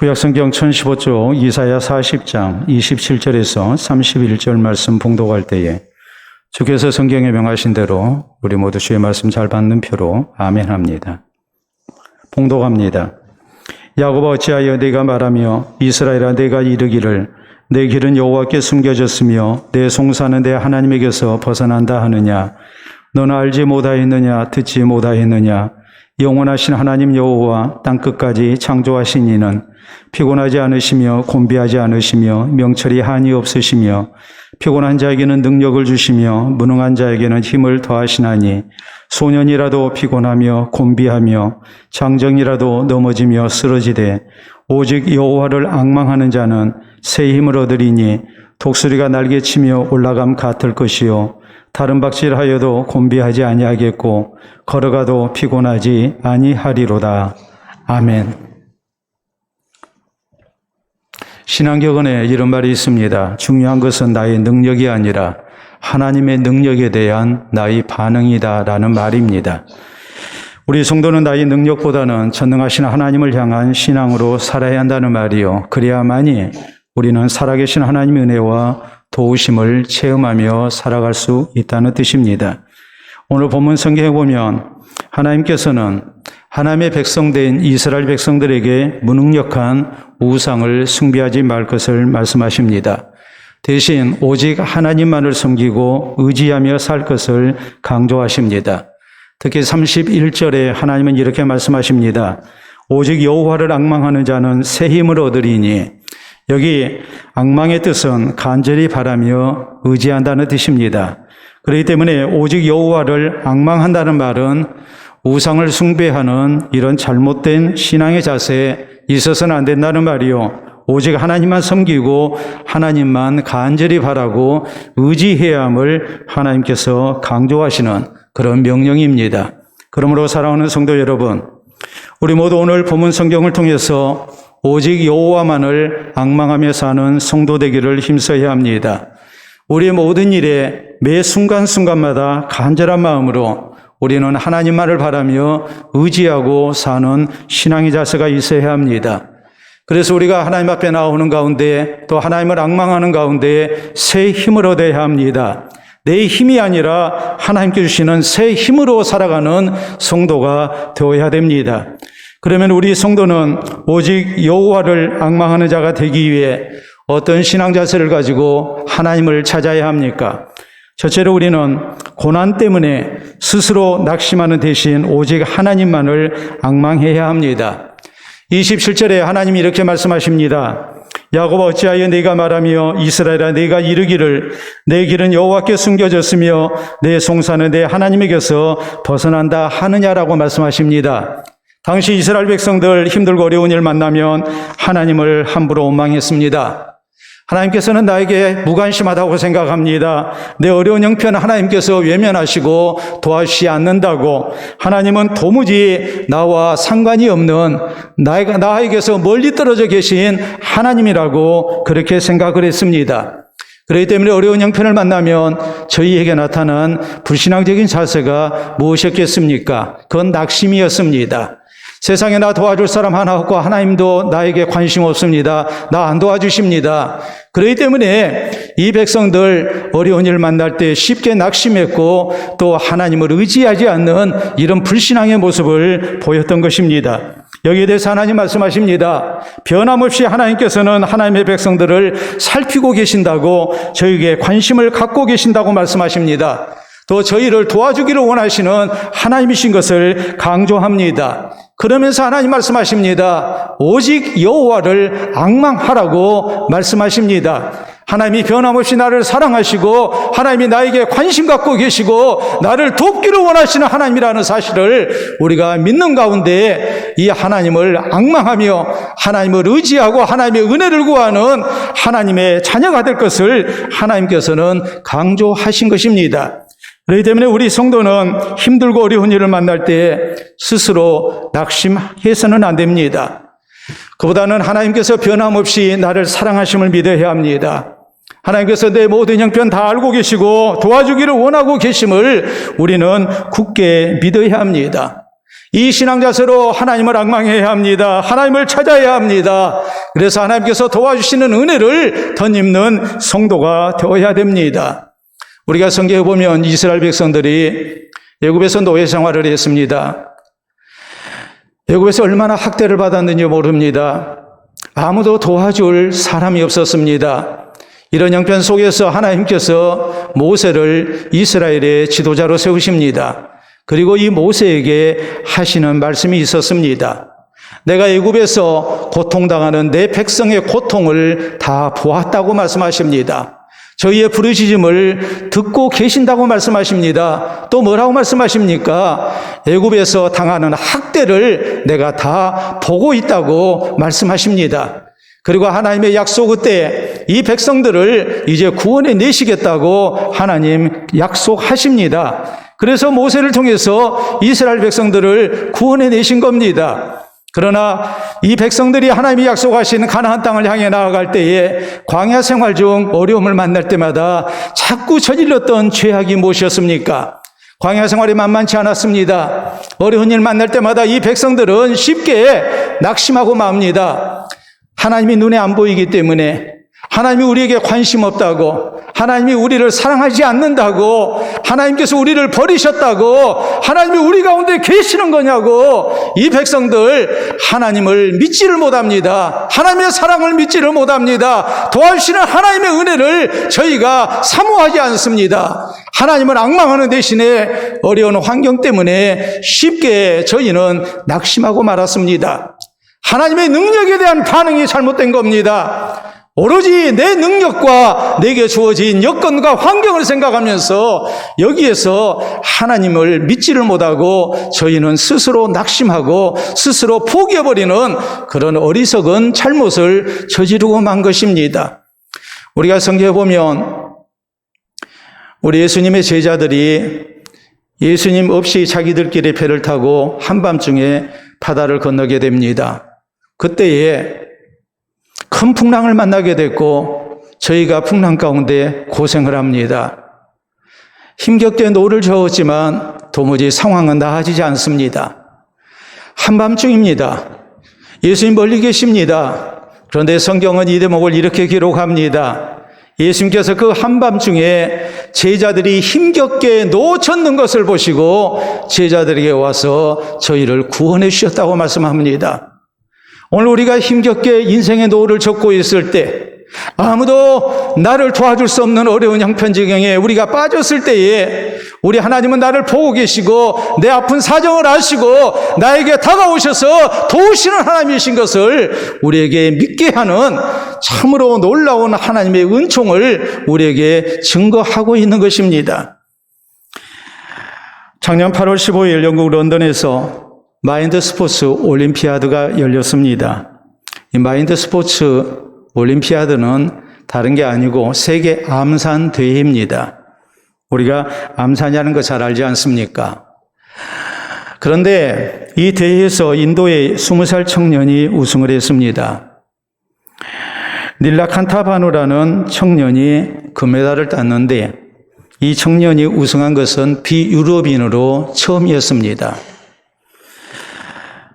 구약성경 1015쪽 이사야 40장 27절에서 31절 말씀 봉독할 때에 주께서 성경에 명하신 대로 우리 모두 주의 말씀 잘 받는 표로 아멘합니다. 봉독합니다. 야곱아 어찌하여 네가 말하며 이스라엘아 네가 이르기를 내 길은 여호와께 숨겨졌으며 내 송사는 내 하나님에게서 벗어난다 하느냐. 너는 알지 못하였느냐 듣지 못하였느냐. 영원하신 하나님 여호와 땅끝까지 창조하신 이는 피곤하지 않으시며 곤비하지 않으시며 명철이 한이 없으시며 피곤한 자에게는 능력을 주시며 무능한 자에게는 힘을 더하시나니 소년이라도 피곤하며 곤비하며 장정이라도 넘어지며 쓰러지되 오직 여호와를 앙망하는 자는 새 힘을 얻으리니 독수리가 날개치며 올라감 같을 것이요 다른 박질하여도 곤비하지 아니하겠고 걸어가도 피곤하지 아니하리로다. 아멘. 신앙격언에 이런 말이 있습니다. 중요한 것은 나의 능력이 아니라 하나님의 능력에 대한 나의 반응이다 라는 말입니다. 우리 성도는 나의 능력보다는 전능하신 하나님을 향한 신앙으로 살아야 한다는 말이요. 그래야만이 우리는 살아계신 하나님의 은혜와 도우심을 체험하며 살아갈 수 있다는 뜻입니다. 오늘 본문 성경에 보면 하나님께서는 하나님의 백성된 이스라엘 백성들에게 무능력한 우상을 숭배하지 말 것을 말씀하십니다. 대신 오직 하나님만을 섬기고 의지하며 살 것을 강조하십니다. 특히 31절에 하나님은 이렇게 말씀하십니다. 오직 여호와를 앙망하는 자는 새 힘을 얻으리니 여기 앙망의 뜻은 간절히 바라며 의지한다는 뜻입니다. 그렇기 때문에 오직 여호와를 앙망한다는 말은 우상을 숭배하는 이런 잘못된 신앙의 자세에 있어서는 안 된다는 말이요. 오직 하나님만 섬기고 하나님만 간절히 바라고 의지해야 함을 하나님께서 강조하시는 그런 명령입니다. 그러므로 사랑하는 성도 여러분, 우리 모두 오늘 본문 성경을 통해서 오직 여호와만을 앙망하며 사는 성도 되기를 힘써야 합니다. 우리의 모든 일에 매 순간순간마다 간절한 마음으로 우리는 하나님만을 바라며 의지하고 사는 신앙의 자세가 있어야 합니다. 그래서 우리가 하나님 앞에 나오는 가운데 또 하나님을 앙망하는 가운데 새 힘을 얻어야 합니다. 내 힘이 아니라 하나님께 주시는 새 힘으로 살아가는 성도가 되어야 됩니다. 그러면 우리 성도는 오직 여호와를 앙망하는 자가 되기 위해 어떤 신앙 자세를 가지고 하나님을 찾아야 합니까? 첫째로 우리는 고난 때문에 스스로 낙심하는 대신 오직 하나님만을 앙망해야 합니다. 27절에 하나님이 이렇게 말씀하십니다. 야곱아 어찌하여 네가 말하며 이스라엘아 네가 이르기를 내 길은 여호와께 숨겨졌으며 내 송사는 내 하나님에게서 벗어난다 하느냐라고 말씀하십니다. 당시 이스라엘 백성들 힘들고 어려운 일 만나면 하나님을 함부로 원망했습니다. 하나님께서는 나에게 무관심하다고 생각합니다. 내 어려운 형편 하나님께서 외면하시고 도와주시지 않는다고, 하나님은 도무지 나와 상관이 없는 나에게서 멀리 떨어져 계신 하나님이라고 그렇게 생각을 했습니다. 그렇기 때문에 어려운 형편을 만나면 저희에게 나타난 불신앙적인 자세가 무엇이었겠습니까? 그건 낙심이었습니다. 세상에 나 도와줄 사람 하나 없고 하나님도 나에게 관심 없습니다. 나 안 도와주십니다. 그렇기 때문에 이 백성들 어려운 일 만날 때 쉽게 낙심했고 또 하나님을 의지하지 않는 이런 불신앙의 모습을 보였던 것입니다. 여기에 대해서 하나님 말씀하십니다. 변함없이 하나님께서는 하나님의 백성들을 살피고 계신다고, 저에게 관심을 갖고 계신다고 말씀하십니다. 또 저희를 도와주기를 원하시는 하나님이신 것을 강조합니다. 그러면서 하나님 말씀하십니다. 오직 여호와를 앙망하라고 말씀하십니다. 하나님이 변함없이 나를 사랑하시고 하나님이 나에게 관심 갖고 계시고 나를 돕기를 원하시는 하나님이라는 사실을 우리가 믿는 가운데 이 하나님을 앙망하며 하나님을 의지하고 하나님의 은혜를 구하는 하나님의 자녀가 될 것을 하나님께서는 강조하신 것입니다. 그렇기 때문에 우리 성도는 힘들고 어려운 일을 만날 때 스스로 낙심해서는 안 됩니다. 그보다는 하나님께서 변함없이 나를 사랑하심을 믿어야 합니다. 하나님께서 내 모든 형편 다 알고 계시고 도와주기를 원하고 계심을 우리는 굳게 믿어야 합니다. 이 신앙 자세로 하나님을 앙망해야 합니다. 하나님을 찾아야 합니다. 그래서 하나님께서 도와주시는 은혜를 덧입는 성도가 되어야 됩니다. 우리가 성경에 보면 이스라엘 백성들이 애굽에서 노예 생활을 했습니다. 애굽에서 얼마나 학대를 받았는지 모릅니다. 아무도 도와줄 사람이 없었습니다. 이런 형편 속에서 하나님께서 모세를 이스라엘의 지도자로 세우십니다. 그리고 이 모세에게 하시는 말씀이 있었습니다. 내가 애굽에서 고통당하는 내 백성의 고통을 다 보았다고 말씀하십니다. 저희의 부르짖음을 듣고 계신다고 말씀하십니다. 또 뭐라고 말씀하십니까? 애굽에서 당하는 학대를 내가 다 보고 있다고 말씀하십니다. 그리고 하나님의 약속 그때 이 백성들을 이제 구원해 내시겠다고 하나님 약속하십니다. 그래서 모세를 통해서 이스라엘 백성들을 구원해 내신 겁니다. 그러나 이 백성들이 하나님이 약속하신 가나안 땅을 향해 나아갈 때에 광야 생활 중 어려움을 만날 때마다 자꾸 저질렀던 죄악이 무엇이었습니까? 광야 생활이 만만치 않았습니다. 어려운 일 만날 때마다 이 백성들은 쉽게 낙심하고 맙니다. 하나님이 눈에 안 보이기 때문에, 하나님이 우리에게 관심 없다고, 하나님이 우리를 사랑하지 않는다고, 하나님께서 우리를 버리셨다고, 하나님이 우리 가운데 계시는 거냐고, 이 백성들 하나님을 믿지를 못합니다. 하나님의 사랑을 믿지를 못합니다. 도와주시는 하나님의 은혜를 저희가 사모하지 않습니다. 하나님을 앙망하는 대신에 어려운 환경 때문에 쉽게 저희는 낙심하고 말았습니다. 하나님의 능력에 대한 반응이 잘못된 겁니다. 오로지 내 능력과 내게 주어진 여건과 환경을 생각하면서 여기에서 하나님을 믿지를 못하고 저희는 스스로 낙심하고 스스로 포기해버리는 그런 어리석은 잘못을 저지르고 만 것입니다. 우리가 성경에 보면 우리 예수님의 제자들이 예수님 없이 자기들끼리 배를 타고 한밤중에 바다를 건너게 됩니다. 그때에 큰 풍랑을 만나게 됐고 저희가 풍랑 가운데 고생을 합니다. 힘겹게 노를 저었지만 도무지 상황은 나아지지 않습니다. 한밤중입니다. 예수님 멀리 계십니다. 그런데 성경은 이 대목을 이렇게 기록합니다. 예수님께서 그 한밤중에 제자들이 힘겹게 놓쳤는 것을 보시고 제자들에게 와서 저희를 구원해 주셨다고 말씀합니다. 오늘 우리가 힘겹게 인생의 노를 젓고 있을 때 아무도 나를 도와줄 수 없는 어려운 형편지경에 우리가 빠졌을 때에 우리 하나님은 나를 보고 계시고 내 아픈 사정을 아시고 나에게 다가오셔서 도우시는 하나님이신 것을 우리에게 믿게 하는 참으로 놀라운 하나님의 은총을 우리에게 증거하고 있는 것입니다. 작년 8월 15일 영국 런던에서 마인드 스포츠 올림피아드가 열렸습니다. 이 마인드 스포츠 올림피아드는 다른 게 아니고 세계 암산 대회입니다. 우리가 암산이라는 거 잘 알지 않습니까? 그런데 이 대회에서 인도의 20살 청년이 우승을 했습니다. 닐라 칸타바누라는 청년이 금메달을 땄는데 이 청년이 우승한 것은 비유럽인으로 처음이었습니다.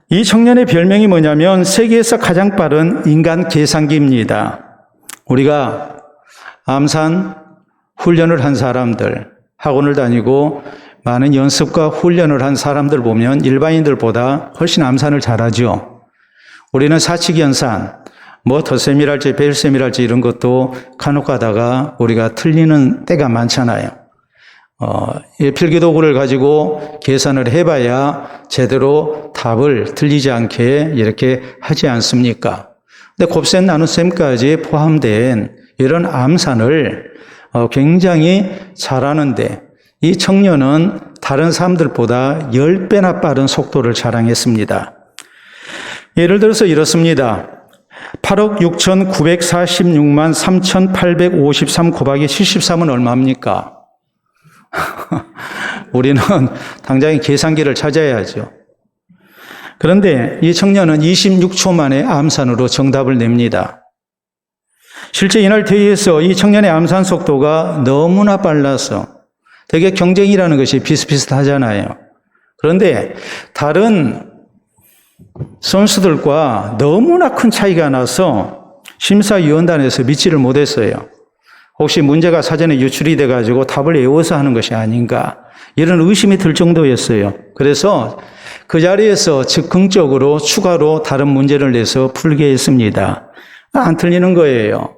이 청년의 별명이 뭐냐면 세계에서 가장 빠른 인간 계산기입니다. 우리가 암산 훈련을 한 사람들, 학원을 다니고 많은 연습과 훈련을 한 사람들 보면 일반인들보다 훨씬 암산을 잘하죠. 우리는 사칙연산, 덧셈이랄지 뺄셈이랄지 이런 것도 간혹 가다가 우리가 틀리는 때가 많잖아요. 필기도구를 가지고 계산을 해봐야 제대로 답을 틀리지 않게 이렇게 하지 않습니까? 근데 곱셈 나눗셈까지 포함된 이런 암산을 굉장히 잘하는데 이 청년은 다른 사람들보다 10배나 빠른 속도를 자랑했습니다. 예를 들어서 이렇습니다. 8억 6,946만 3,853 곱하기 73은 얼마입니까? 우리는 당장에 계산기를 찾아야죠. 그런데 이 청년은 26초 만에 암산으로 정답을 냅니다. 실제 이날 대회에서 이 청년의 암산 속도가 너무나 빨라서 되게 경쟁이라는 것이 비슷비슷하잖아요. 그런데 다른 선수들과 너무나 큰 차이가 나서 심사위원단에서 믿지를 못했어요. 혹시 문제가 사전에 유출이 돼가지고 답을 외워서 하는 것이 아닌가, 이런 의심이 들 정도였어요. 그래서 그 자리에서 즉흥적으로 추가로 다른 문제를 내서 풀게 했습니다. 안 틀리는 거예요.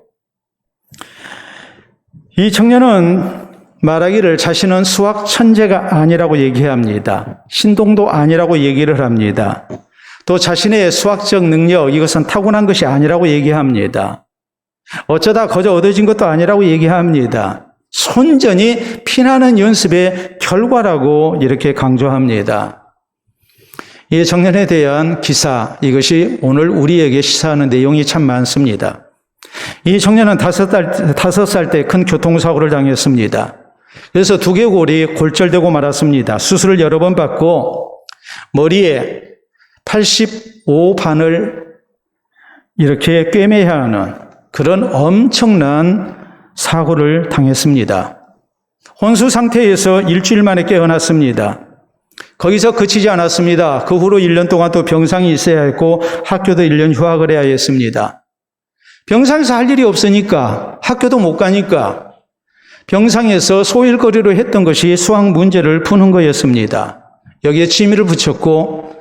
이 청년은 말하기를 자신은 수학 천재가 아니라고 얘기합니다. 신동도 아니라고 얘기를 합니다. 또 자신의 수학적 능력, 이것은 타고난 것이 아니라고 얘기합니다. 어쩌다 거저 얻어진 것도 아니라고 얘기합니다. 손전이 피나는 연습의 결과라고 이렇게 강조합니다. 이 청년에 대한 기사, 이것이 오늘 우리에게 시사하는 내용이 참 많습니다. 이 청년은 5살 때 큰 교통사고를 당했습니다. 그래서 두개골이 골절되고 말았습니다. 수술을 여러 번 받고 머리에 85반을 이렇게 꿰매야 하는 그런 엄청난 사고를 당했습니다. 혼수 상태에서 일주일 만에 깨어났습니다. 거기서 그치지 않았습니다. 그 후로 1년 동안 또 병상이 있어야 했고 학교도 1년 휴학을 해야 했습니다. 병상에서 할 일이 없으니까, 학교도 못 가니까 병상에서 소일거리로 했던 것이 수학 문제를 푸는 거였습니다. 여기에 취미를 붙였고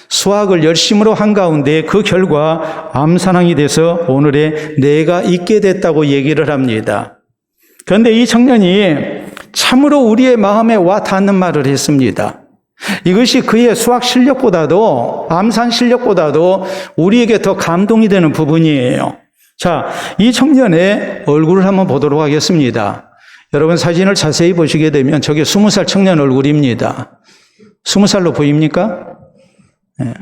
수학을 열심으로 한 가운데 그 결과 암산왕이 돼서 오늘의 내가 있게 됐다고 얘기를 합니다. 그런데 이 청년이 참으로 우리의 마음에 와 닿는 말을 했습니다. 이것이 그의 수학 실력보다도, 암산 실력보다도 우리에게 더 감동이 되는 부분이에요. 자, 이 청년의 얼굴을 한번 보도록 하겠습니다. 여러분 사진을 자세히 보시게 되면 저게 20살 청년 얼굴입니다. 20살로 보입니까? 네.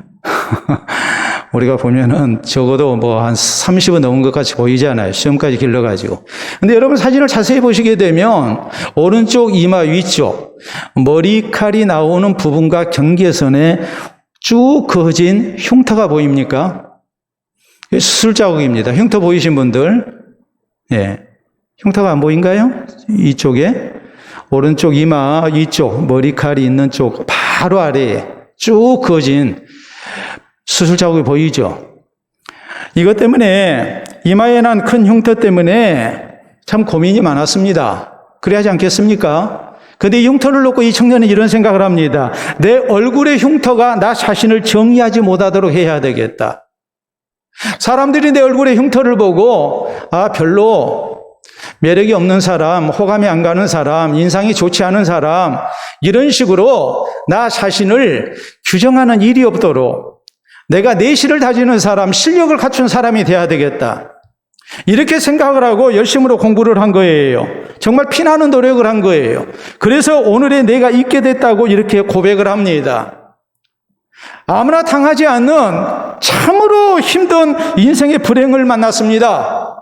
우리가 보면은 적어도 뭐 한 30은 넘은 것 같이 보이잖아요. 시험까지 길러가지고. 근데 여러분 사진을 자세히 보시게 되면 오른쪽 이마 위쪽 머리칼이 나오는 부분과 경계선에 쭉 그어진 흉터가 보입니까? 수술 자국입니다. 흉터 보이신 분들, 예, 흉터가 안 보인가요? 이쪽에 오른쪽 이마 이쪽 머리칼이 있는 쪽 바로 아래에 쭉 그어진 수술 자국이 보이죠? 이것 때문에 이마에 난 큰 흉터 때문에 참 고민이 많았습니다. 그래야지 않겠습니까? 그런데 이 흉터를 놓고 이 청년은 이런 생각을 합니다. 내 얼굴의 흉터가 나 자신을 정의하지 못하도록 해야 되겠다. 사람들이 내 얼굴의 흉터를 보고 별로 매력이 없는 사람, 호감이 안 가는 사람, 인상이 좋지 않은 사람, 이런 식으로 나 자신을 규정하는 일이 없도록 내가 내실을 다지는 사람, 실력을 갖춘 사람이 돼야 되겠다. 이렇게 생각을 하고 열심으로 공부를 한 거예요. 정말 피나는 노력을 한 거예요. 그래서 오늘의 내가 있게 됐다고 이렇게 고백을 합니다. 아무나 당하지 않는 참으로 힘든 인생의 불행을 만났습니다.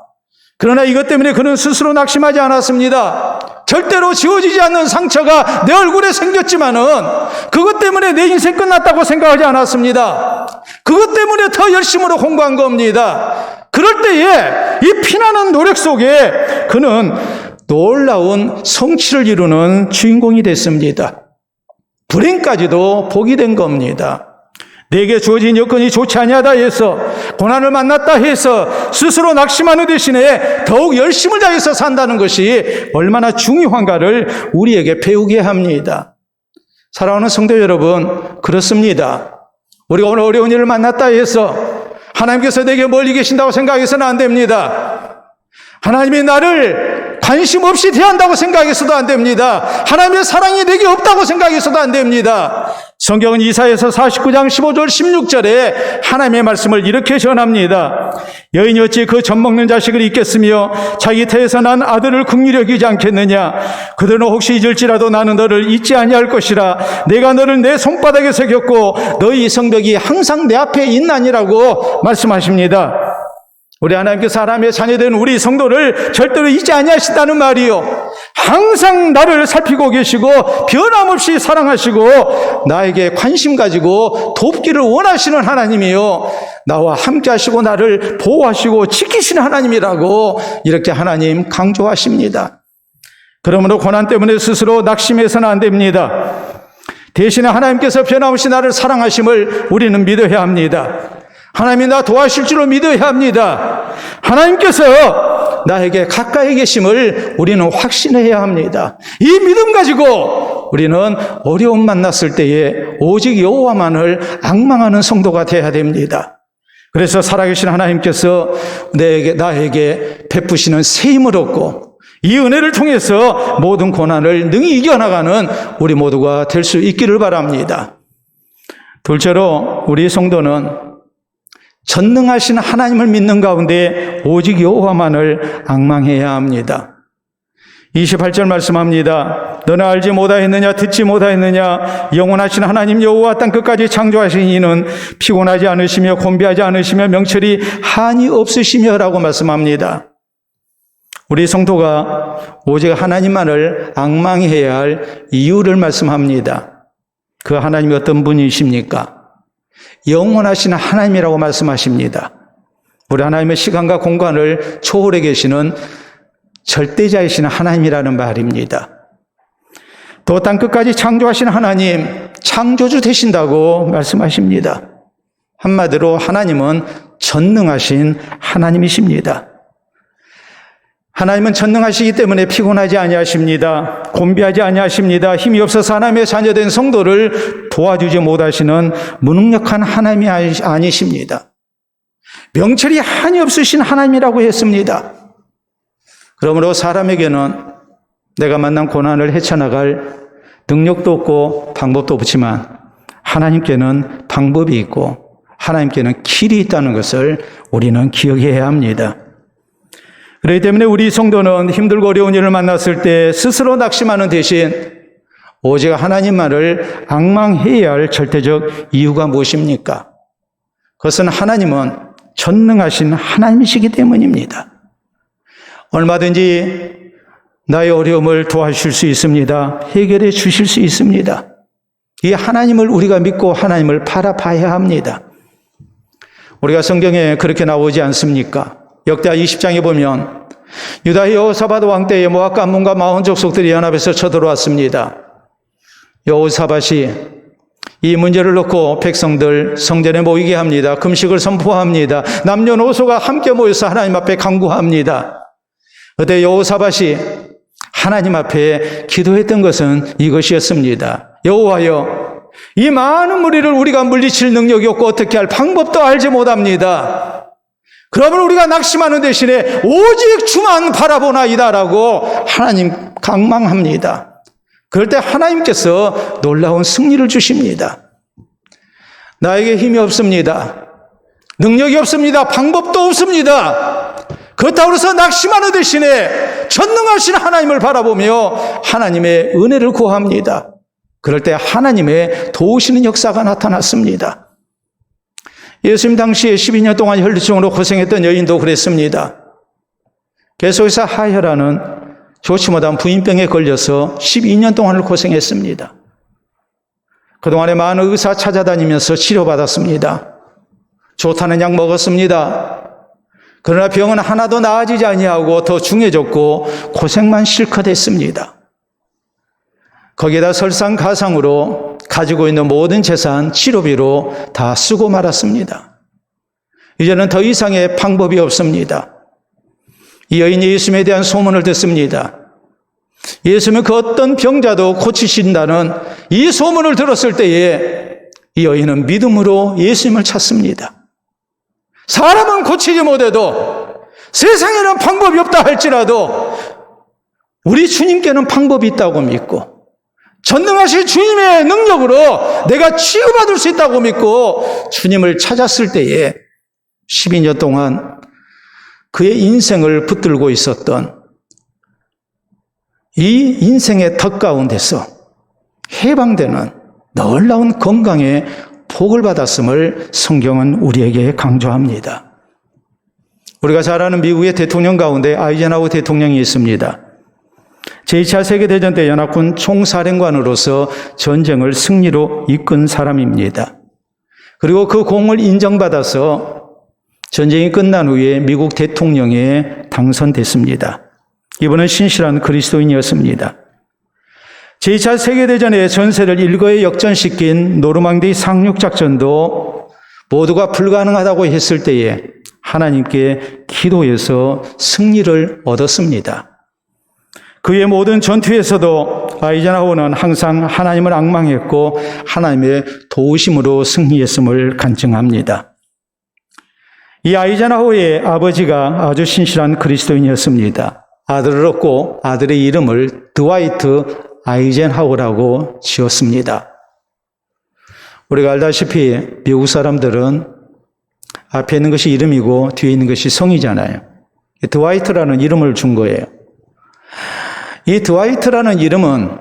그러나 이것 때문에 그는 스스로 낙심하지 않았습니다. 절대로 지워지지 않는 상처가 내 얼굴에 생겼지만은 그것 때문에 내 인생 끝났다고 생각하지 않았습니다. 그것 때문에 더 열심으로 공부한 겁니다. 그럴 때에 이 피나는 노력 속에 그는 놀라운 성취를 이루는 주인공이 됐습니다. 불행까지도 복이 된 겁니다. 내게 주어진 여건이 좋지 아니하다 해서, 고난을 만났다 해서 스스로 낙심하는 대신에 더욱 열심을 다해서 산다는 것이 얼마나 중요한가를 우리에게 배우게 합니다. 사랑하는 성도 여러분, 그렇습니다. 우리가 오늘 어려운 일을 만났다 해서 하나님께서 내게 멀리 계신다고 생각해서는 안 됩니다. 하나님이 나를 관심 없이 대한다고 생각해서도 안 됩니다. 하나님의 사랑이 내게 없다고 생각해서도 안 됩니다. 성경은 이사야서 49장 15절 16절에 하나님의 말씀을 이렇게 전합니다. 여인이 어찌 그 젖먹는 자식을 잊겠으며 자기 태에서 난 아들을 긍휼히 여기지 않겠느냐. 그들은 혹시 잊을지라도 나는 너를 잊지 아니할 것이라. 내가 너를 내 손바닥에 새겼고 너희 성벽이 항상 내 앞에 있나니라고 말씀하십니다. 우리 하나님께서 사람의 자녀된 우리 성도를 절대로 잊지 아니하신다는 말이요, 항상 나를 살피고 계시고 변함없이 사랑하시고 나에게 관심 가지고 돕기를 원하시는 하나님이요, 나와 함께 하시고 나를 보호하시고 지키시는 하나님이라고 이렇게 하나님 강조하십니다. 그러므로 고난 때문에 스스로 낙심해서는 안 됩니다. 대신에 하나님께서 변함없이 나를 사랑하심을 우리는 믿어야 합니다. 하나님이 나 도와주실 줄로 믿어야 합니다. 하나님께서 나에게 가까이 계심을 우리는 확신해야 합니다. 이 믿음 가지고 우리는 어려움 만났을 때에 오직 여호와만을 앙망하는 성도가 되어야 됩니다. 그래서 살아계신 하나님께서 나에게 베푸시는 새 힘을 얻고 이 은혜를 통해서 모든 고난을 능히 이겨나가는 우리 모두가 될 수 있기를 바랍니다. 둘째로 우리 성도는 전능하신 하나님을 믿는 가운데 오직 여호와만을 앙망해야 합니다. 28절 말씀합니다. 너는 알지 못하였느냐 듣지 못하였느냐 영원하신 하나님 여호와 땅 끝까지 창조하신 이는 피곤하지 않으시며 곤비하지 않으시며 명철이 한이 없으시며 라고 말씀합니다. 우리 성도가 오직 하나님만을 앙망해야 할 이유를 말씀합니다. 그 하나님이 어떤 분이십니까? 영원하신 하나님이라고 말씀하십니다. 우리 하나님의 시간과 공간을 초월해 계시는 절대자이신 하나님이라는 말입니다. 또 땅끝까지 창조하신 하나님, 창조주 되신다고 말씀하십니다. 한마디로 하나님은 전능하신 하나님이십니다. 하나님은 전능하시기 때문에 피곤하지 아니하십니다. 곤비하지 아니하십니다. 힘이 없어서 하나님의 자녀된 성도를 도와주지 못하시는 무능력한 하나님이 아니십니다. 명철이 한이 없으신 하나님이라고 했습니다. 그러므로 사람에게는 내가 만난 고난을 헤쳐나갈 능력도 없고 방법도 없지만 하나님께는 방법이 있고 하나님께는 길이 있다는 것을 우리는 기억해야 합니다. 그렇기 때문에 우리 성도는 힘들고 어려운 일을 만났을 때 스스로 낙심하는 대신 오직 하나님만을 앙망해야 할 절대적 이유가 무엇입니까? 그것은 하나님은 전능하신 하나님이시기 때문입니다. 얼마든지 나의 어려움을 도와주실 수 있습니다. 해결해 주실 수 있습니다. 이 하나님을 우리가 믿고 하나님을 바라봐야 합니다. 우리가 성경에 그렇게 나오지 않습니까? 역대하 20장에 보면 유다의 여호사밧 왕 때에 모압과 암몬과 마온 족속들이 연합해서 쳐들어왔습니다. 여호사밧이 이 문제를 놓고 백성들 성전에 모이게 합니다. 금식을 선포합니다. 남녀노소가 함께 모여서 하나님 앞에 간구합니다. 그때 여호사밧이 하나님 앞에 기도했던 것은 이것이었습니다. 여호와여, 이 많은 무리를 우리가 물리칠 능력이 없고 어떻게 할 방법도 알지 못합니다. 그러면 우리가 낙심하는 대신에 오직 주만 바라보나이다라고 하나님 강망합니다. 그럴 때 하나님께서 놀라운 승리를 주십니다. 나에게 힘이 없습니다. 능력이 없습니다. 방법도 없습니다. 그렇다고 해서 낙심하는 대신에 전능하신 하나님을 바라보며 하나님의 은혜를 구합니다. 그럴 때 하나님의 도우시는 역사가 나타났습니다. 예수님 당시에 12년 동안 혈루증으로 고생했던 여인도 그랬습니다. 계속해서 하혈하는 좋지 못한 부인병에 걸려서 12년 동안을 고생했습니다. 그동안에 많은 의사 찾아다니면서 치료받았습니다. 좋다는 약 먹었습니다. 그러나 병은 하나도 나아지지 아니하고 더 중해졌고 고생만 실컷 했습니다. 거기에다 설상가상으로 가지고 있는 모든 재산, 치료비로 다 쓰고 말았습니다. 이제는 더 이상의 방법이 없습니다. 이 여인이 예수님에 대한 소문을 듣습니다. 예수님은 그 어떤 병자도 고치신다는 이 소문을 들었을 때에 이 여인은 믿음으로 예수님을 찾습니다. 사람은 고치지 못해도 세상에는 방법이 없다 할지라도 우리 주님께는 방법이 있다고 믿고 전능하신 주님의 능력으로 내가 치유받을 수 있다고 믿고 주님을 찾았을 때에 12년 동안 그의 인생을 붙들고 있었던 이 인생의 덫 가운데서 해방되는 놀라운 건강의 복을 받았음을 성경은 우리에게 강조합니다. 우리가 잘 아는 미국의 대통령 가운데 아이젠하워 대통령이 있습니다. 제2차 세계대전 때 연합군 총사령관으로서 전쟁을 승리로 이끈 사람입니다. 그리고 그 공을 인정받아서 전쟁이 끝난 후에 미국 대통령에 당선됐습니다. 이분은 신실한 그리스도인이었습니다. 제2차 세계대전의 전세를 일거에 역전시킨 노르망디 상륙작전도 모두가 불가능하다고 했을 때에 하나님께 기도해서 승리를 얻었습니다. 그의 모든 전투에서도 아이젠하워는 항상 하나님을 앙망했고 하나님의 도우심으로 승리했음을 간증합니다. 이 아이젠하워의 아버지가 아주 신실한 그리스도인이었습니다. 아들을 얻고 아들의 이름을 드와이트 아이젠하워라고 지었습니다. 우리가 알다시피 미국 사람들은 앞에 있는 것이 이름이고 뒤에 있는 것이 성이잖아요. 드와이트라는 이름을 준 거예요. 이 드와이트라는 이름은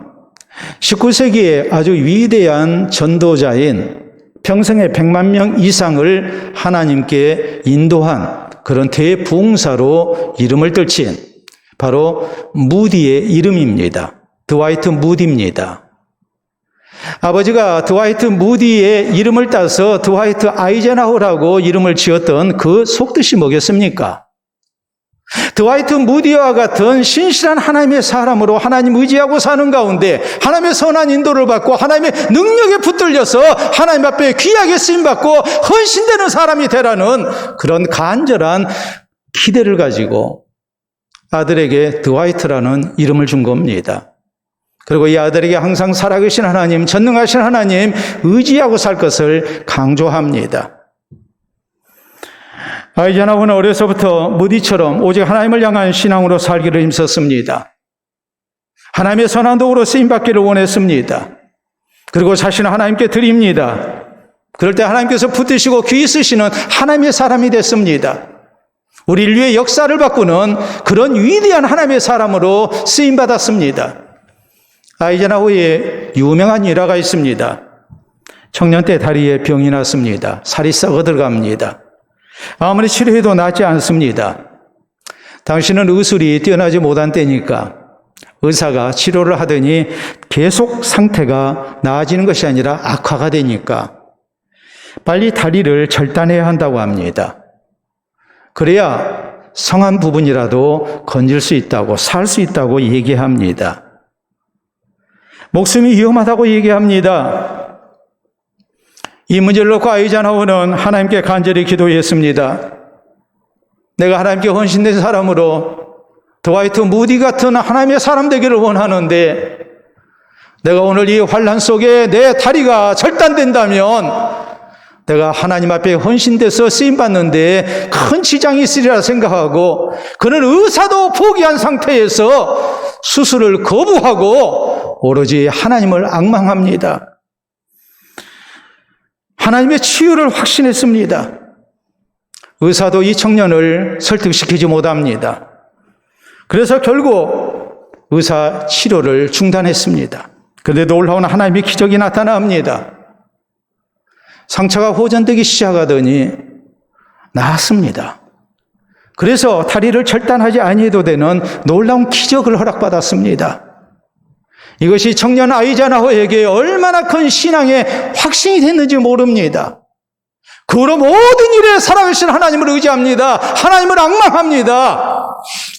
19세기에 아주 위대한 전도자인 평생에 100만 명 이상을 하나님께 인도한 그런 대부흥사로 이름을 떨친 바로 무디의 이름입니다. 드와이트 무디입니다. 아버지가 드와이트 무디의 이름을 따서 드와이트 아이젠하워라고 이름을 지었던 그 속뜻이 뭐겠습니까? 드와이트 무디와 같은 신실한 하나님의 사람으로 하나님 의지하고 사는 가운데 하나님의 선한 인도를 받고 하나님의 능력에 붙들려서 하나님 앞에 귀하게 쓰임받고 헌신되는 사람이 되라는 그런 간절한 기대를 가지고 아들에게 드와이트라는 이름을 준 겁니다. 그리고 이 아들에게 항상 살아계신 하나님, 전능하신 하나님 의지하고 살 것을 강조합니다. 아이젠하워는 어려서부터 무디처럼 오직 하나님을 향한 신앙으로 살기를 힘썼습니다. 하나님의 선한 도구로 쓰임받기를 원했습니다. 그리고 자신을 하나님께 드립니다. 그럴 때 하나님께서 붙드시고 귀히 쓰시는 하나님의 사람이 됐습니다. 우리 인류의 역사를 바꾸는 그런 위대한 하나님의 사람으로 쓰임받았습니다. 아이젠하워의 유명한 일화가 있습니다. 청년 때 다리에 병이 났습니다. 살이 썩어 들어갑니다. 아무리 치료해도 낫지 않습니다. 당신은 의술이 뛰어나지 못한 때니까 의사가 치료를 하더니 계속 상태가 나아지는 것이 아니라 악화가 되니까 빨리 다리를 절단해야 한다고 합니다. 그래야 성한 부분이라도 건질 수 있다고, 살 수 있다고 얘기합니다. 목숨이 위험하다고 얘기합니다. 이 문제를 놓고 아이젠하워는 하나님께 간절히 기도했습니다. 내가 하나님께 헌신된 사람으로 드와이트 무디 같은 하나님의 사람 되기를 원하는데 내가 오늘 이 환난 속에 내 다리가 절단된다면 내가 하나님 앞에 헌신돼서 쓰임받는데 큰 지장이 있으리라 생각하고 그는 의사도 포기한 상태에서 수술을 거부하고 오로지 하나님을 앙망합니다. 하나님의 치유를 확신했습니다. 의사도 이 청년을 설득시키지 못합니다. 그래서 결국 의사 치료를 중단했습니다. 그런데 놀라운 하나님의 기적이 나타납니다. 상처가 호전되기 시작하더니 나았습니다. 그래서 다리를 절단하지 아니해도 되는 놀라운 기적을 허락받았습니다. 이것이 청년 아이젠하워에게 얼마나 큰 신앙의 확신이 됐는지 모릅니다. 그로 모든 일에 살아계신 하나님을 의지합니다. 하나님을 앙망합니다.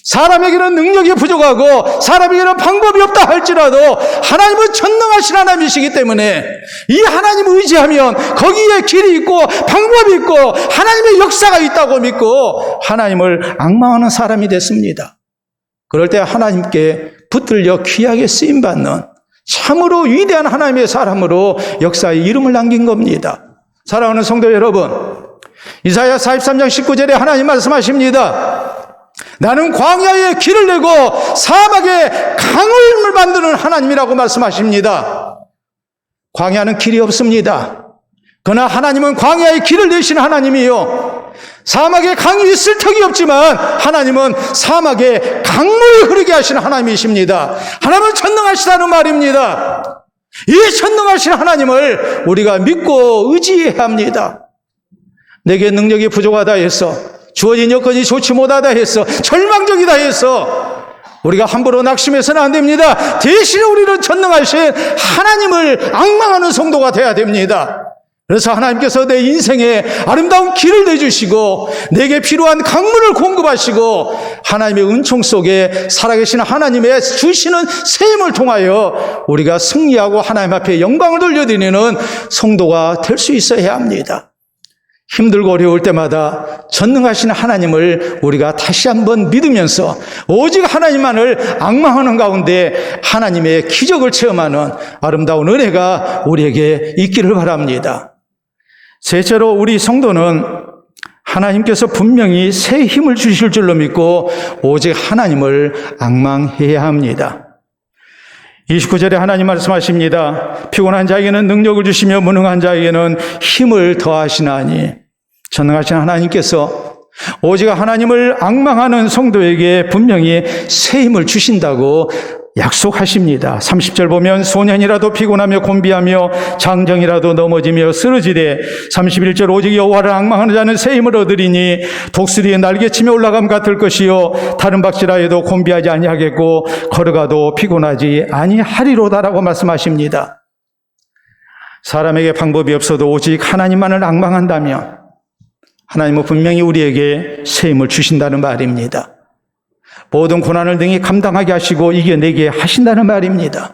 사람에게는 능력이 부족하고 사람에게는 방법이 없다 할지라도 하나님은 전능하신 하나님이시기 때문에 이 하나님을 의지하면 거기에 길이 있고 방법이 있고 하나님의 역사가 있다고 믿고 하나님을 앙망하는 사람이 됐습니다. 그럴 때 하나님께 붙들려 귀하게 쓰임받는 참으로 위대한 하나님의 사람으로 역사에 이름을 남긴 겁니다. 사랑하는 성도 여러분, 이사야 43장 19절에 하나님 말씀하십니다. 나는 광야에 길을 내고 사막에 강을 만드는 하나님이라고 말씀하십니다. 광야는 길이 없습니다. 그러나 하나님은 광야에 길을 내신 하나님이요, 사막에 강이 있을 턱이 없지만 하나님은 사막에 강물이 흐르게 하시는 하나님이십니다. 하나님은 전능하시다는 말입니다. 이 전능하신 하나님을 우리가 믿고 의지해야 합니다. 내게 능력이 부족하다 해서, 주어진 여건이 좋지 못하다 해서, 절망적이다 해서 우리가 함부로 낙심해서는 안 됩니다. 대신에 우리는 전능하신 하나님을 앙망하는 성도가 돼야 됩니다. 그래서 하나님께서 내 인생에 아름다운 길을 내주시고 내게 필요한 강물을 공급하시고 하나님의 은총 속에 살아계신 하나님의 주시는 세임을 통하여 우리가 승리하고 하나님 앞에 영광을 돌려드리는 성도가 될 수 있어야 합니다. 힘들고 어려울 때마다 전능하신 하나님을 우리가 다시 한번 믿으면서 오직 하나님만을 앙망하는 가운데 하나님의 기적을 체험하는 아름다운 은혜가 우리에게 있기를 바랍니다. 셋째로 우리 성도는 하나님께서 분명히 새 힘을 주실 줄로 믿고 오직 하나님을 앙망해야 합니다. 29절에 하나님 말씀하십니다. 피곤한 자에게는 능력을 주시며 무능한 자에게는 힘을 더하시나니 전능하신 하나님께서 오직 하나님을 앙망하는 성도에게 분명히 새 힘을 주신다고 약속하십니다. 30절 보면 소년이라도 피곤하며 곤비하며 장정이라도 넘어지며 쓰러지되 31절 오직 여호와를 앙망하는 자는 새 힘을 얻으리니 독수리의 날개치며 올라감 같을 것이요 다른 박질하여도 곤비하지 아니하겠고 걸어가도 피곤하지 아니하리로다라고 말씀하십니다. 사람에게 방법이 없어도 오직 하나님만을 앙망한다면 하나님은 분명히 우리에게 새 힘을 주신다는 말입니다. 모든 고난을 능히 감당하게 하시고 이겨내게 하신다는 말입니다.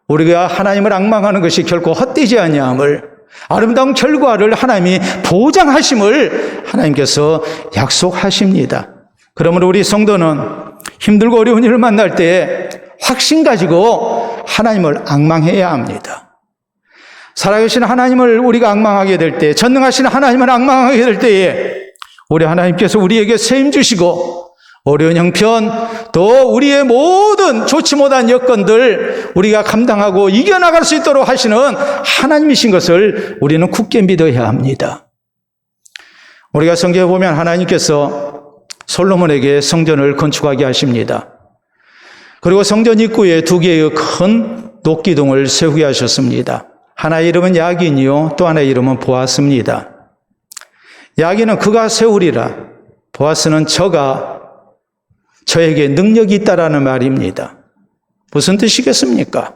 우리가 하나님을 앙망하는 것이 결코 헛되지 아니함을, 아름다운 결과를 하나님이 보장하심을 하나님께서 약속하십니다. 그러므로 우리 성도는 힘들고 어려운 일을 만날 때 확신 가지고 하나님을 앙망해야 합니다. 살아계신 하나님을 우리가 앙망하게 될 때, 전능하신 하나님을 앙망하게 될 때에 우리 하나님께서 우리에게 새 힘 주시고 어려운 형편, 또 우리의 모든 좋지 못한 여건들 우리가 감당하고 이겨나갈 수 있도록 하시는 하나님이신 것을 우리는 굳게 믿어야 합니다. 우리가 성경에 보면 하나님께서 솔로몬에게 성전을 건축하게 하십니다. 그리고 성전 입구에 2개의 큰 녹기둥을 세우게 하셨습니다. 하나의 이름은 야긴이요 또 하나의 이름은 보아스입니다. 야긴은 그가 세우리라, 보아스는 저에게 능력이 있다라는 말입니다. 무슨 뜻이겠습니까?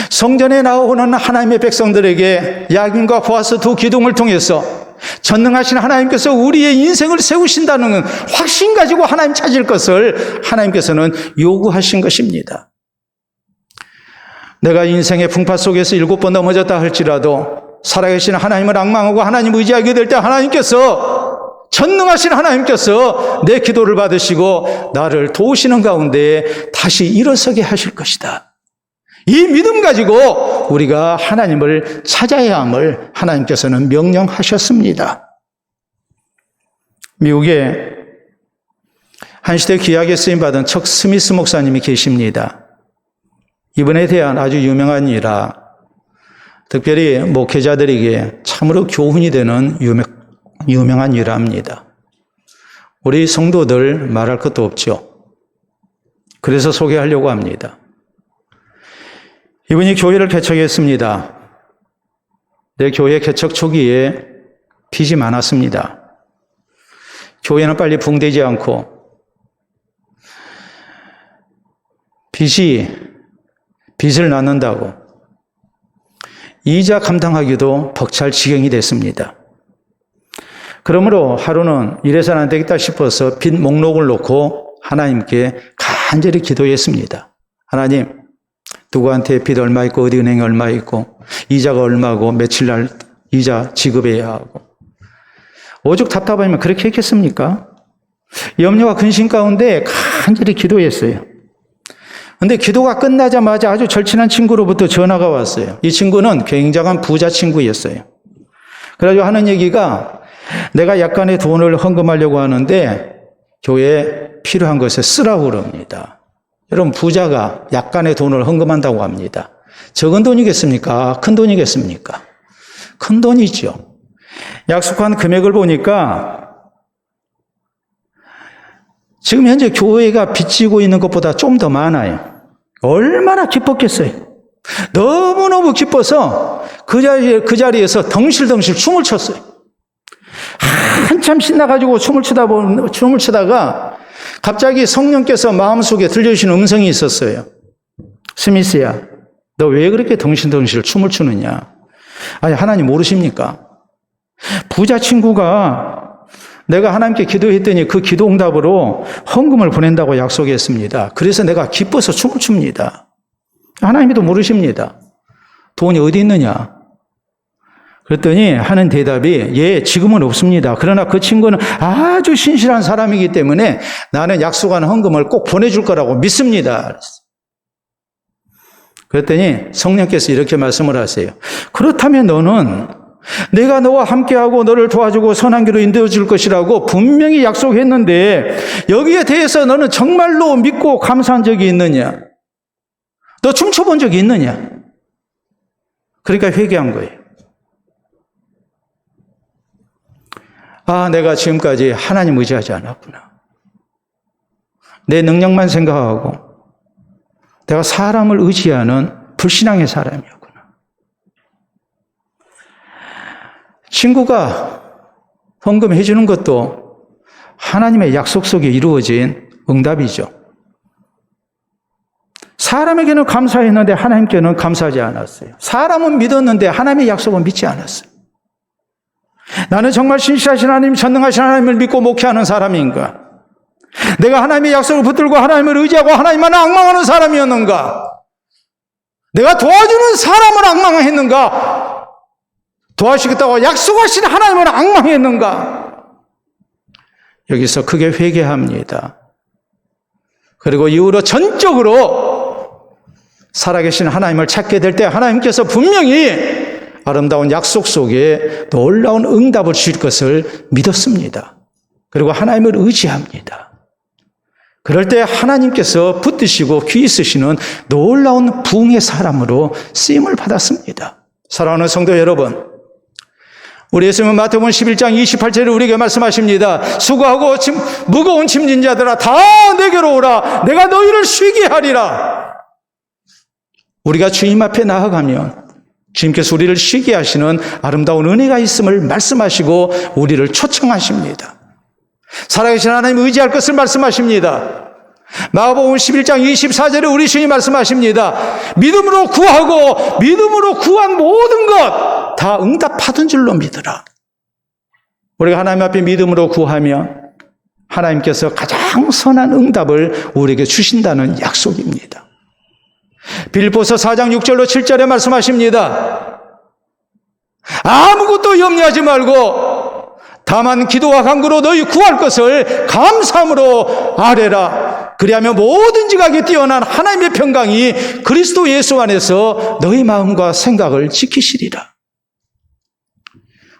성전에 나오는 하나님의 백성들에게 야긴과 보아스 2 기둥을 통해서 전능하신 하나님께서 우리의 인생을 세우신다는 확신 가지고 하나님 찾을 것을 하나님께서는 요구하신 것입니다. 내가 인생의 풍파 속에서 7번 넘어졌다 할지라도 살아계신 하나님을 앙망하고 하나님 의지하게 될 때 하나님께서, 전능하신 하나님께서 내 기도를 받으시고 나를 도우시는 가운데 다시 일어서게 하실 것이다. 이 믿음 가지고 우리가 하나님을 찾아야 함을 하나님께서는 명령하셨습니다. 미국에 한시대 귀하게 쓰임받은 척 스미스 목사님이 계십니다. 이분에 대한 아주 유명한 일화, 특별히 목회자들에게 참으로 교훈이 되는 유명한 일화입니다. 우리 성도들 말할 것도 없죠. 그래서 소개하려고 합니다. 이분이 교회를 개척했습니다. 내 교회 개척 초기에 빚이 많았습니다. 교회는 빨리 붕대지 않고 빚을 낳는다고 이자 감당하기도 벅찰 지경이 됐습니다. 그러므로 하루는 이래서는 안 되겠다 싶어서 빚 목록을 놓고 하나님께 간절히 기도했습니다. 하나님, 누구한테 빚 얼마 있고 어디 은행에 얼마 있고 이자가 얼마고 며칠 날 이자 지급해야 하고, 오죽 답답하면 그렇게 했겠습니까? 염려와 근심 가운데 간절히 기도했어요. 근데 기도가 끝나자마자 아주 절친한 친구로부터 전화가 왔어요. 이 친구는 굉장한 부자 친구였어요. 그래가지고 하는 얘기가, 내가 약간의 돈을 헌금하려고 하는데 교회에 필요한 것에 쓰라고 그럽니다. 여러분, 부자가 약간의 돈을 헌금한다고 합니다. 적은 돈이겠습니까? 큰 돈이겠습니까? 큰 돈이죠. 약속한 금액을 보니까 지금 현재 교회가 빚지고 있는 것보다 좀 더 많아요. 얼마나 기뻤겠어요. 너무너무 기뻐서 그 자리에서 덩실덩실 춤을 췄어요. 한참 신나가지고 춤을 추다가 갑자기 성령께서 마음속에 들려주신 음성이 있었어요. 스미스야, 너 왜 그렇게 덩실덩실 춤을 추느냐? 아니, 하나님 모르십니까? 부자 친구가 내가 하나님께 기도했더니 그 기도 응답으로 헌금을 보낸다고 약속했습니다. 그래서 내가 기뻐서 춤을 춥니다. 하나님도 모르십니다. 돈이 어디 있느냐? 그랬더니 하는 대답이 예, 지금은 없습니다. 그러나 그 친구는 아주 신실한 사람이기 때문에 나는 약속한 헌금을 꼭 보내줄 거라고 믿습니다. 그랬더니 성령께서 이렇게 말씀을 하세요. 그렇다면 너는 내가 너와 함께하고 너를 도와주고 선한 길로 인도해 줄 것이라고 분명히 약속했는데 여기에 대해서 너는 정말로 믿고 감사한 적이 있느냐? 너 춤춰본 적이 있느냐? 그러니까 회개한 거예요. 아, 내가 지금까지 하나님 의지하지 않았구나. 내 능력만 생각하고 내가 사람을 의지하는 불신앙의 사람이었구나. 친구가 헌금해 주는 것도 하나님의 약속 속에 이루어진 응답이죠. 사람에게는 감사했는데 하나님께는 감사하지 않았어요. 사람은 믿었는데 하나님의 약속은 믿지 않았어요. 나는 정말 신실하신 하나님, 전능하신 하나님을 믿고 목회하는 사람인가? 내가 하나님의 약속을 붙들고 하나님을 의지하고 하나님만 앙망하는 사람이었는가? 내가 도와주는 사람을 앙망했는가? 도와주시겠다고 약속하신 하나님을 앙망했는가? 여기서 크게 회개합니다. 그리고 이후로 전적으로 살아계신 하나님을 찾게 될 때 하나님께서 분명히 아름다운 약속 속에 놀라운 응답을 주실 것을 믿었습니다. 그리고 하나님을 의지합니다. 그럴 때 하나님께서 붙드시고 귀 쓰시는 놀라운 부흥의 사람으로 쓰임을 받았습니다. 사랑하는 성도 여러분, 우리 예수님은 마태복음 11장 28절에 우리에게 말씀하십니다. 수고하고 무거운 짐진 자들아 다 내게로 오라. 내가 너희를 쉬게 하리라. 우리가 주님 앞에 나아가면 주님께서 우리를 쉬게 하시는 아름다운 은혜가 있음을 말씀하시고 우리를 초청하십니다. 살아계신 하나님 의지할 것을 말씀하십니다. 마가복음 11장 24절에 우리 주님 말씀하십니다. 믿음으로 구하고 믿음으로 구한 모든 것 다 응답받은 줄로 믿으라. 우리가 하나님 앞에 믿음으로 구하면 하나님께서 가장 선한 응답을 우리에게 주신다는 약속입니다. 빌립보서 4장 6절로 7절에 말씀하십니다. 아무것도 염려하지 말고 다만 기도와 간구로 너희 구할 것을 감사함으로 아뢰라. 그리하면 모든 지각에 뛰어난 하나님의 평강이 그리스도 예수 안에서 너희 마음과 생각을 지키시리라.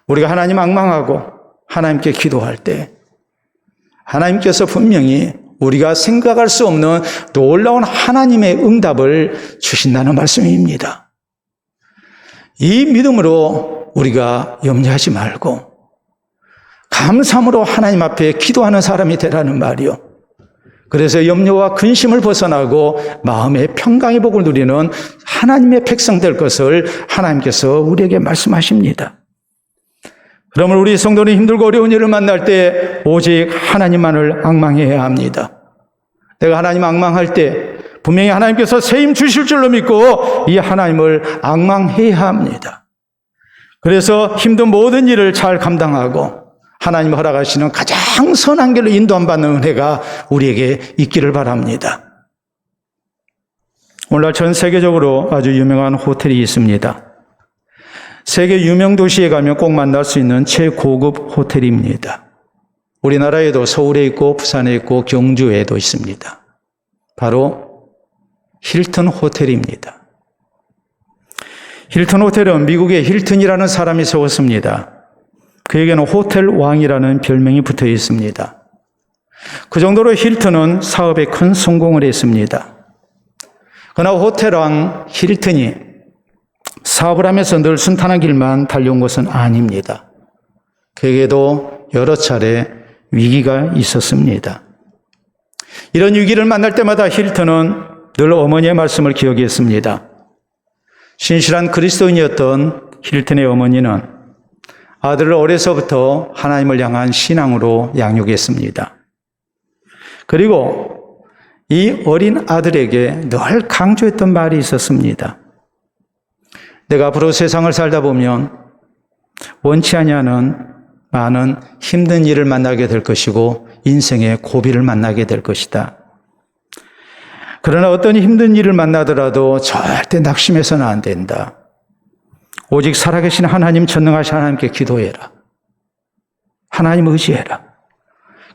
우리가 하나님 앙망하고 하나님께 기도할 때 하나님께서 분명히 우리가 생각할 수 없는 놀라운 하나님의 응답을 주신다는 말씀입니다. 이 믿음으로 우리가 염려하지 말고 감사함으로 하나님 앞에 기도하는 사람이 되라는 말이요. 그래서 염려와 근심을 벗어나고 마음의 평강의 복을 누리는 하나님의 백성 될 것을 하나님께서 우리에게 말씀하십니다. 그러면 우리 성도는 힘들고 어려운 일을 만날 때 오직 하나님만을 앙망해야 합니다. 내가 하나님 앙망할 때 분명히 하나님께서 새 힘 주실 줄로 믿고 이 하나님을 앙망해야 합니다. 그래서 힘든 모든 일을 잘 감당하고 하나님 허락하시는 가장 선한 길로 인도함 받는 은혜가 우리에게 있기를 바랍니다. 오늘날 전 세계적으로 아주 유명한 호텔이 있습니다. 세계 유명 도시에 가면 꼭 만날 수 있는 최고급 호텔입니다. 우리나라에도 서울에 있고 부산에 있고 경주에도 있습니다. 바로 힐튼 호텔입니다. 힐튼 호텔은 미국의 힐튼이라는 사람이 세웠습니다. 그에게는 호텔 왕이라는 별명이 붙어 있습니다. 그 정도로 힐튼은 사업에 큰 성공을 했습니다. 그러나 호텔 왕 힐튼이 사업을 하면서 늘 순탄한 길만 달려온 것은 아닙니다. 그에게도 여러 차례 위기가 있었습니다. 이런 위기를 만날 때마다 힐튼은 늘 어머니의 말씀을 기억했습니다. 신실한 그리스도인이었던 힐튼의 어머니는 아들을 어려서부터 하나님을 향한 신앙으로 양육했습니다. 그리고 이 어린 아들에게 늘 강조했던 말이 있었습니다. 내가 앞으로 세상을 살다 보면 원치 아니하는 많은 힘든 일을 만나게 될 것이고 인생의 고비를 만나게 될 것이다. 그러나 어떤 힘든 일을 만나더라도 절대 낙심해서는 안 된다. 오직 살아계신 하나님, 전능하신 하나님께 기도해라. 하나님 의지해라.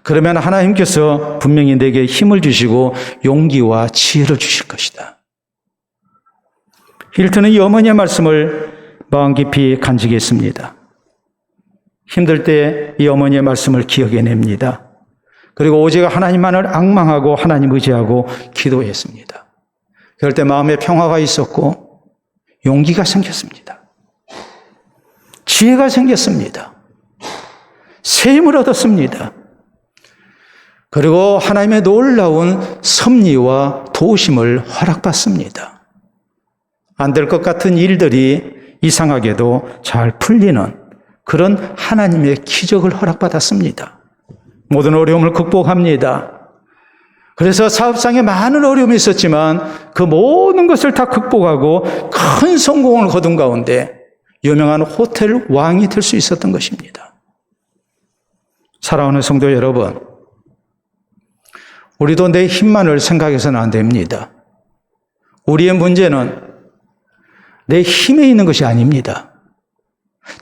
그러면 하나님께서 분명히 내게 힘을 주시고 용기와 지혜를 주실 것이다. 힐튼은 이 어머니의 말씀을 마음 깊이 간직했습니다. 힘들 때 이 어머니의 말씀을 기억해냅니다. 그리고 오직 하나님만을 앙망하고 하나님 의지하고 기도했습니다. 그럴 때 마음에 평화가 있었고 용기가 생겼습니다. 지혜가 생겼습니다. 새 힘을 얻었습니다. 그리고 하나님의 놀라운 섭리와 도우심을 허락받습니다. 안 될 것 같은 일들이 이상하게도 잘 풀리는 그런 하나님의 기적을 허락받았습니다. 모든 어려움을 극복합니다. 그래서 사업상에 많은 어려움이 있었지만 그 모든 것을 다 극복하고 큰 성공을 거둔 가운데 유명한 호텔 왕이 될 수 있었던 것입니다. 사랑하는 성도 여러분, 우리도 내 힘만을 생각해서는 안 됩니다. 우리의 문제는 내 힘에 있는 것이 아닙니다.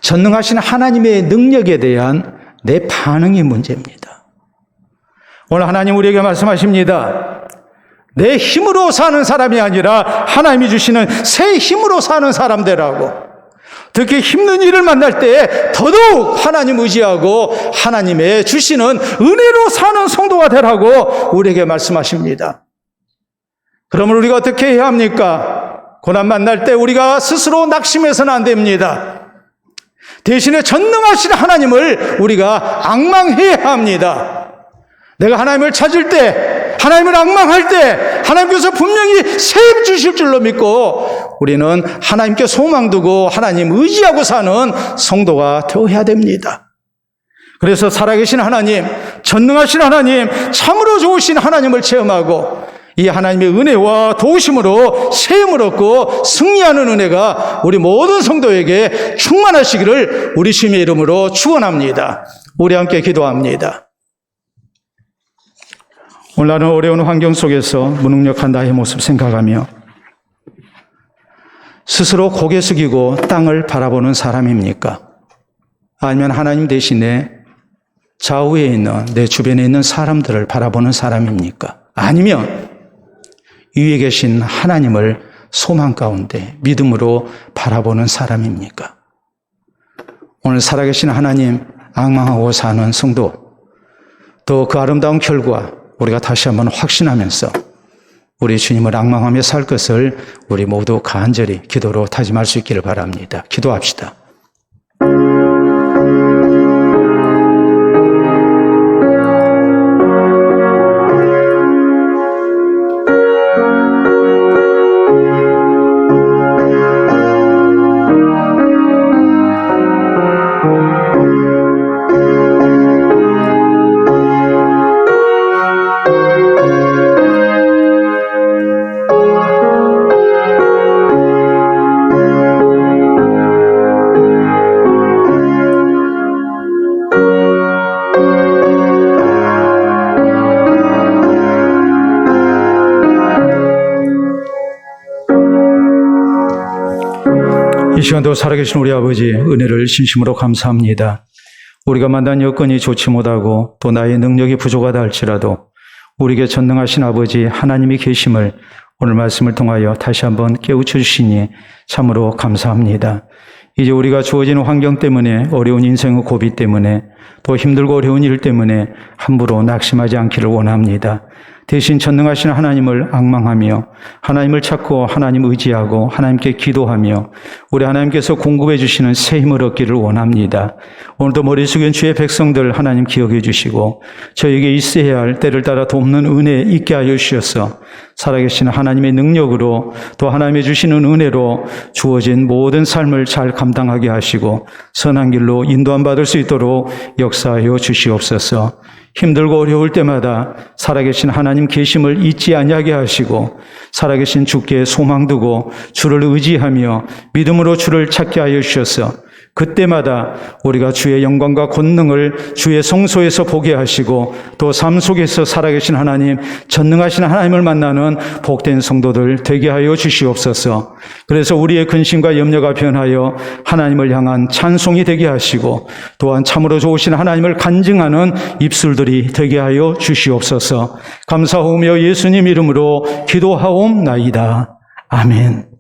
전능하신 하나님의 능력에 대한 내 반응이 문제입니다. 오늘 하나님 우리에게 말씀하십니다. 내 힘으로 사는 사람이 아니라 하나님이 주시는 새 힘으로 사는 사람 되라고. 특히 힘든 일을 만날 때 더더욱 하나님 의지하고 하나님의 주시는 은혜로 사는 성도가 되라고 우리에게 말씀하십니다. 그러면 우리가 어떻게 해야 합니까? 고난 만날 때 우리가 스스로 낙심해서는 안 됩니다. 대신에 전능하신 하나님을 우리가 앙망해야 합니다. 내가 하나님을 찾을 때, 하나님을 앙망할 때 하나님께서 분명히 새 힘 주실 줄로 믿고 우리는 하나님께 소망 두고 하나님 의지하고 사는 성도가 되어야 됩니다. 그래서 살아계신 하나님, 전능하신 하나님, 참으로 좋으신 하나님을 체험하고 이 하나님의 은혜와 도우심으로 새 힘을 얻고 승리하는 은혜가 우리 모든 성도에게 충만하시기를 우리 주님의 이름으로 축원합니다. 우리 함께 기도합니다. 오늘 나는 어려운 환경 속에서 무능력한 나의 모습 생각하며 스스로 고개 숙이고 땅을 바라보는 사람입니까? 아니면 하나님 대신에 좌우에 있는 내 주변에 있는 사람들을 바라보는 사람입니까? 아니면 위에 계신 하나님을 소망 가운데 믿음으로 바라보는 사람입니까? 오늘 살아계신 하나님 앙망하고 사는 성도, 또 그 아름다운 결과 우리가 다시 한번 확신하면서 우리 주님을 앙망하며 살 것을 우리 모두 간절히 기도로 다짐할 수 있기를 바랍니다. 기도합시다. 이 시간도 살아계신 우리 아버지 은혜를 진심으로 감사합니다. 우리가 만난 여건이 좋지 못하고 또 나의 능력이 부족하다 할지라도 우리에게 전능하신 아버지 하나님이 계심을 오늘 말씀을 통하여 다시 한번 깨우쳐 주시니 참으로 감사합니다. 이제 우리가 주어지는 환경 때문에 어려운 인생의 고비 때문에 또 힘들고 어려운 일 때문에 함부로 낙심하지 않기를 원합니다. 대신 전능하신 하나님을 앙망하며 하나님을 찾고 하나님 의지하고 하나님께 기도하며 우리 하나님께서 공급해 주시는 새 힘을 얻기를 원합니다. 오늘도 머리 숙인 주의 백성들 하나님 기억해 주시고 저에게 있어야 할 때를 따라 돕는 은혜 있게 하여 주셔서 살아계신 하나님의 능력으로 또 하나님의 주시는 은혜로 주어진 모든 삶을 잘 감당하게 하시고 선한 길로 인도함 받을 수 있도록 역사하여 주시옵소서. 힘들고 어려울 때마다 살아계신 하나님 계심을 잊지 아니하게 하시고 살아계신 주께 소망 두고 주를 의지하며 믿음으로 주를 찾게 하여 주셔서 그때마다 우리가 주의 영광과 권능을 주의 성소에서 보게 하시고 또 삶 속에서 살아계신 하나님, 전능하신 하나님을 만나는 복된 성도들 되게 하여 주시옵소서. 그래서 우리의 근심과 염려가 변하여 하나님을 향한 찬송이 되게 하시고 또한 참으로 좋으신 하나님을 간증하는 입술들이 되게 하여 주시옵소서. 감사하오며 예수님 이름으로 기도하옵나이다. 아멘.